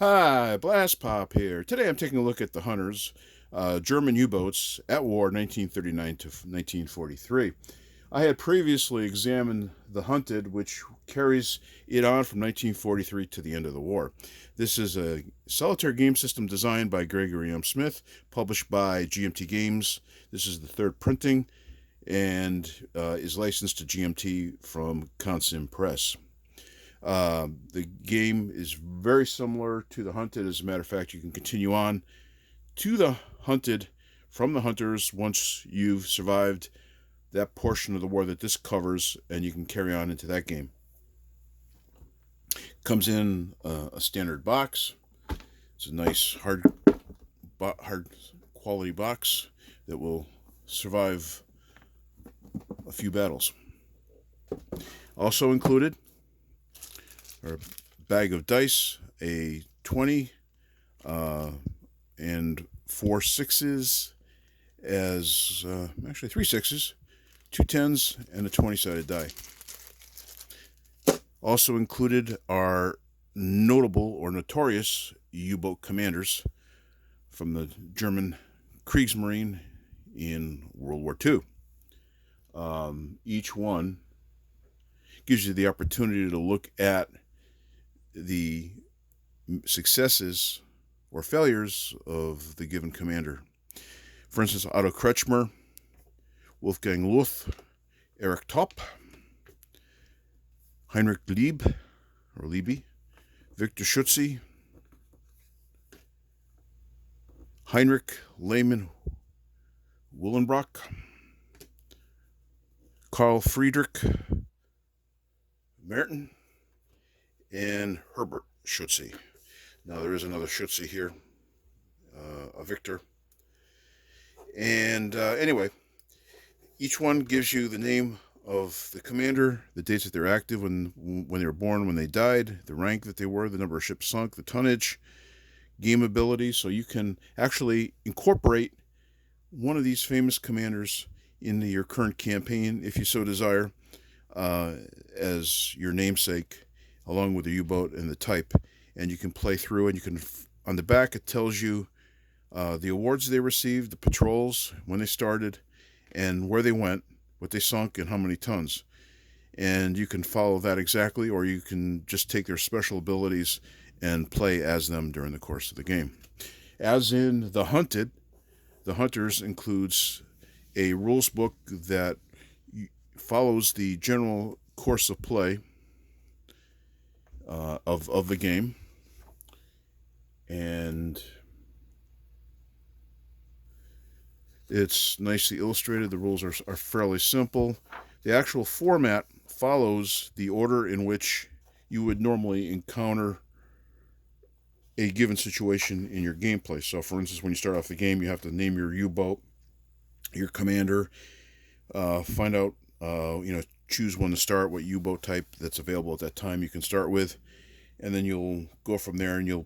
Hi, Blastpop here. Today I'm taking a look at the Hunters, German U-boats at war 1939 to 1943. I had previously examined the Hunted, which carries it on from 1943 to the end of the war. This is a solitaire game system designed by Gregory M. Smith, published by GMT Games. This is the third printing and is licensed to GMT from Consim Press. The game is very similar to the Hunted. As a matter of fact, you can continue on to the Hunted from the Hunters once you've survived that portion of the war that this covers, and you can carry on into that game. Comes in a standard box. It's a nice hard quality box that will survive a few battles. Also included are a bag of dice, a 20, and 4 sixes, actually 3 sixes, 2 tens, and a 20-sided die. Also included are notable or notorious U-boat commanders from the German Kriegsmarine in World War II. Each one gives you the opportunity to look at the successes or failures of the given commander. For instance, Otto Kretschmer, Wolfgang Luth, Erich Topp, Heinrich Liebe, Victor Schutze, Heinrich Lehmann Willenbrock, Karl Friedrich Merton, and Herbert Schutze. Now there is another Schutze here, a Victor. And anyway, each one gives you the name of the commander, the dates that they're active, when they were born, when they died, the rank that they were, the number of ships sunk, the tonnage, game ability. So you can actually incorporate one of these famous commanders into your current campaign, if you so desire, as your namesake, along with the U-boat and the type. And you can play through, and you can, on the back, it tells you the awards they received, the patrols, when they started, and where they went, what they sunk, and how many tons. And you can follow that exactly, or you can just take their special abilities and play as them during the course of the game. As in the Hunted, the Hunters includes a rules book that follows the general course of play of the game, and it's nicely illustrated. The rules are fairly simple. The actual format follows the order in which you would normally encounter a given situation in your gameplay. So, for instance, when you start off the game, you have to name your U-boat, your commander, find out, choose when to start, what U-boat type that's available at that time you can start with, and then you'll go from there, and you'll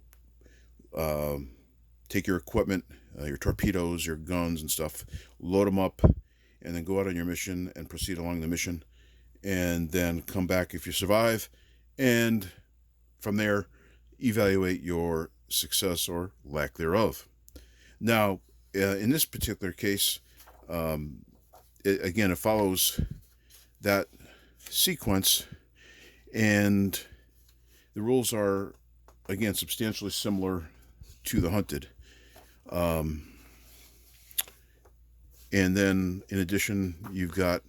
take your equipment, your torpedoes, your guns and stuff, load them up, and then go out on your mission and proceed along the mission, and then come back if you survive, and from there evaluate your success or lack thereof. Now, in this particular case, it follows that sequence, and the rules are, again, substantially similar to the Hunted. And then, in addition, you've got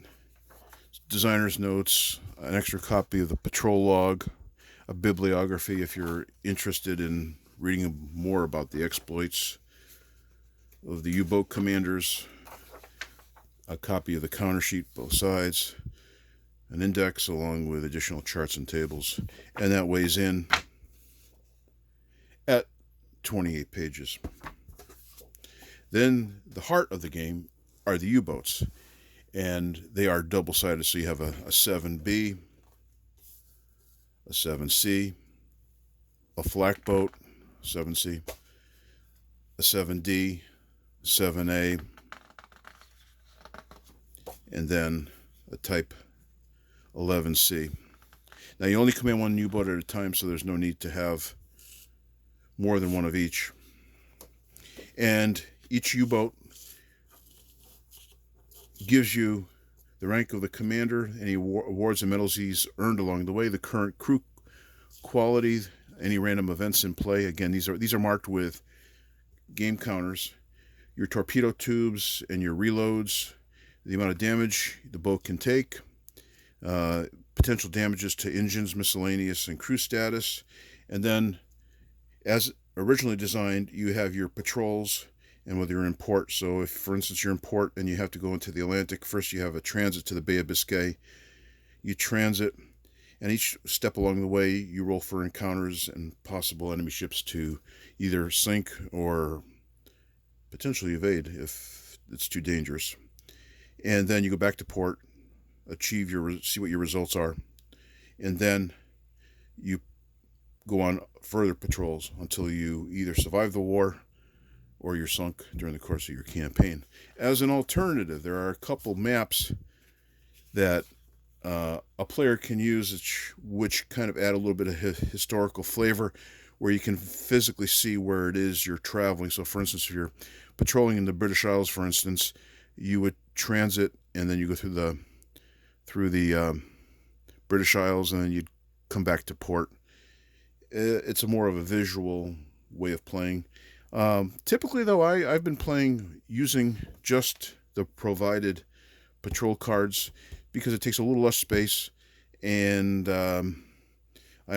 designer's notes, an extra copy of the patrol log, a bibliography if you're interested in reading more about the exploits of the U-boat commanders, a copy of the counter sheet, both sides, an index along with additional charts and tables, and that weighs in at 28 pages. Then the heart of the game are the U-boats, and they are double-sided, so you have a 7B, a 7C, a flak boat, 7C, a 7D, 7A, and then a Type 11C. Now, you only command one U-boat at a time, so there's no need to have more than one of each. And each U-boat gives you the rank of the commander, any awards and medals he's earned along the way, the current crew quality, any random events in play. Again, these are marked with game counters, your torpedo tubes and your reloads, the amount of damage the boat can take, potential damages to engines, miscellaneous, and crew status. And then, as originally designed, you have your patrols and whether you're in port. So if, for instance, you're in port and you have to go into the Atlantic, first you have a transit to the Bay of Biscay. You transit, and each step along the way, you roll for encounters and possible enemy ships to either sink or potentially evade if it's too dangerous. And then you go back to port, see what your results are, and then you go on further patrols until you either survive the war or you're sunk during the course of your campaign. As an alternative, there are a couple maps that a player can use which kind of add a little bit of historical flavor, where you can physically see where it is you're traveling. So for instance, if you're patrolling in the British Isles, for instance, you would transit and then you go through the British Isles, and then you'd come back to port. It's a more of a visual way of playing. Typically, though, I've been playing using just the provided patrol cards because it takes a little less space, and I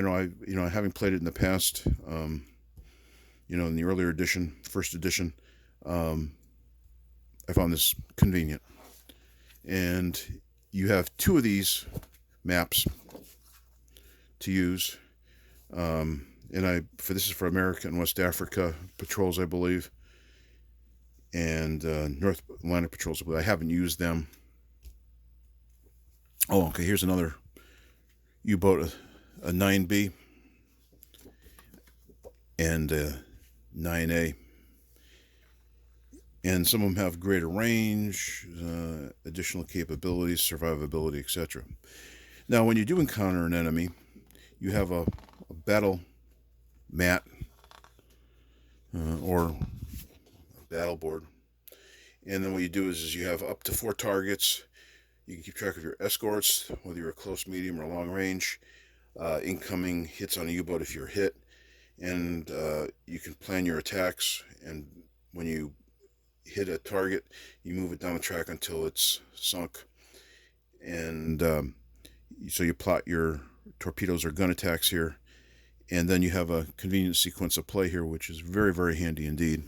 know having played it in the past, in the earlier edition, first edition, I found this convenient. And you have two of these maps to use. This is for America and West Africa patrols, I believe, and North Atlantic patrols, but I haven't used them. Oh, okay, here's another U-boat, a 9B and a 9A. And some of them have greater range, additional capabilities, survivability, etc. Now, when you do encounter an enemy, you have a battle mat or a battle board. And then what you do is you have up to 4 targets. You can keep track of your escorts, whether you're close, medium, or long range, incoming hits on a U-boat if you're hit, and you can plan your attacks. And when you hit a target, you move it down the track until it's sunk. And so you plot your torpedoes or gun attacks here, and then you have a convenient sequence of play here, which is very, very handy indeed.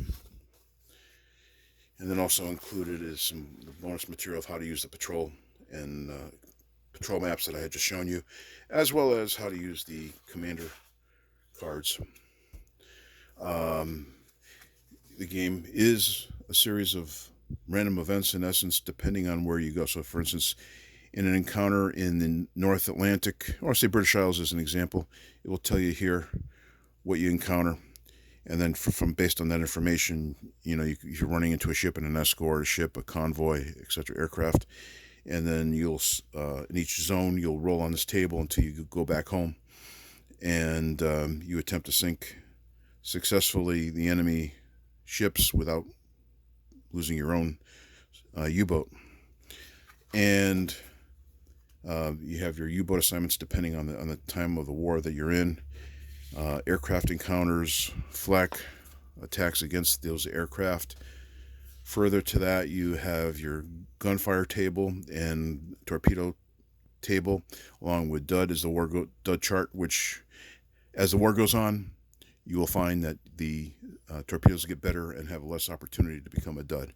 And then also included is some bonus material of how to use the patrol and patrol maps that I had just shown you, as well as how to use the commander cards. The game is a series of random events, in essence, depending on where you go. So, for instance, in an encounter in the North Atlantic, or say British Isles as an example, it will tell you here what you encounter. And then based on that information, if you're running into a ship and an escort, a ship, a convoy, etc., aircraft, and then you'll, in each zone, you'll roll on this table until you go back home. And you attempt to sink successfully the enemy ships without losing your own U-boat. And you have your U-boat assignments depending on the time of the war that you're in. Aircraft encounters, flak attacks against those aircraft. Further to that, you have your gunfire table and torpedo table, along with DUD is the DUD chart, which, as the war goes on, you will find that the torpedoes get better and have less opportunity to become a dud,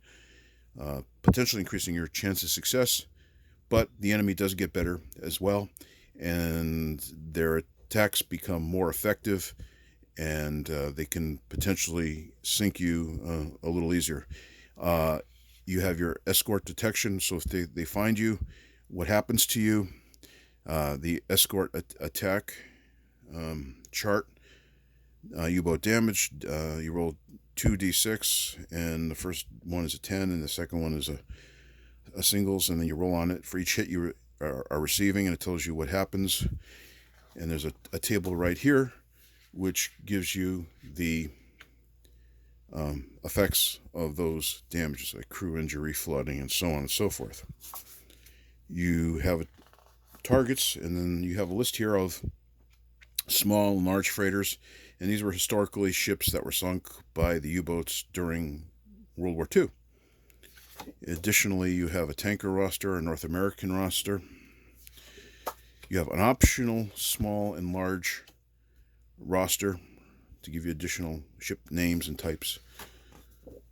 potentially increasing your chance of success. But the enemy does get better as well, and their attacks become more effective, and they can potentially sink you a little easier. You have your escort detection, so if they find you, what happens to you, the escort attack chart, U-boat damage, you roll 2d6, and the first one is a 10, and the second one is a singles, and then you roll on it. For each hit you are receiving, and it tells you what happens. And there's a table right here which gives you the effects of those damages, like crew injury, flooding, and so on and so forth. You have targets, and then you have a list here of small and large freighters, and these were historically ships that were sunk by the U-boats during World War II. Additionally, you have a tanker roster, a North American roster. You have an optional small and large roster to give you additional ship names and types.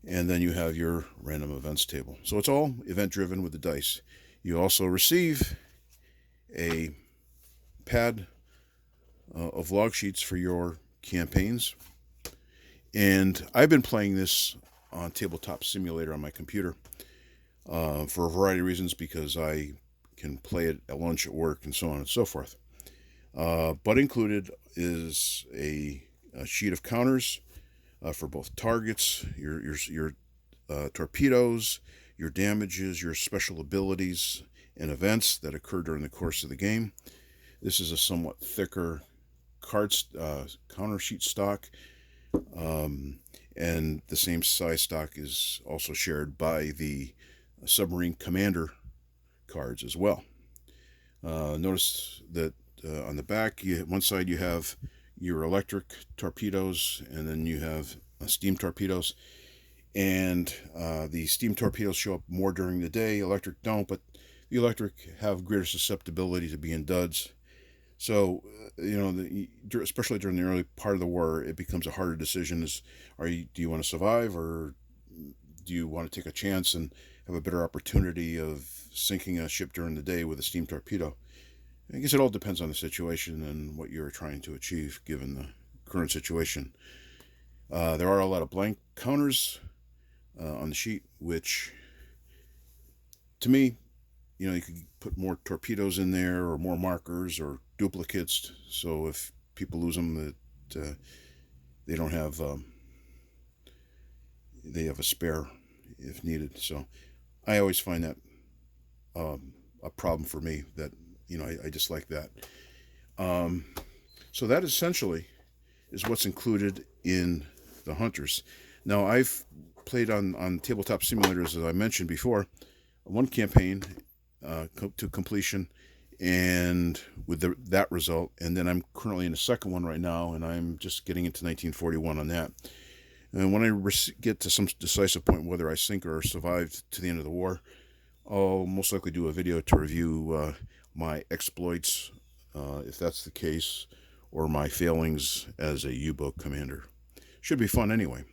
And then you have your random events table. So it's all event driven with the dice. You also receive a pad of log sheets for your campaigns. And I've been playing this on Tabletop Simulator on my computer for a variety of reasons, because I can play it at lunch, at work, and so on and so forth. But included is a sheet of counters for both targets, your torpedoes, your damages, your special abilities, and events that occur during the course of the game. This is a somewhat thicker counter sheet stock, and the same size stock is also shared by the submarine commander cards as well. Notice that on the back, one side you have your electric torpedoes, and then you have steam torpedoes. And the steam torpedoes show up more during the day. Electric don't, but the electric have greater susceptibility to being duds. So, especially during the early part of the war, it becomes a harder decision: do you want to survive, or do you want to take a chance and have a better opportunity of sinking a ship during the day with a steam torpedo? I guess it all depends on the situation and what you're trying to achieve given the current situation. There are a lot of blank counters on the sheet, which, to me, you could put more torpedoes in there, or more markers, or duplicates, so if people lose them, that they don't have they have a spare if needed. So I always find that a problem for me, that I dislike that. So that essentially is what's included in the Hunters. Now, I've played on Tabletop Simulators, as I mentioned before, one campaign to completion, and with that result, and then I'm currently in the second one right now, and I'm just getting into 1941 on that. And when I get to some decisive point, whether I sink or survive to the end of the war, I'll most likely do a video to review my exploits, if that's the case, or my failings as a U-boat commander. Should be fun anyway.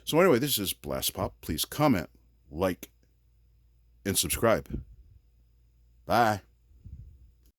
So anyway, this is Blastpop. Please comment, like, and subscribe. Bye.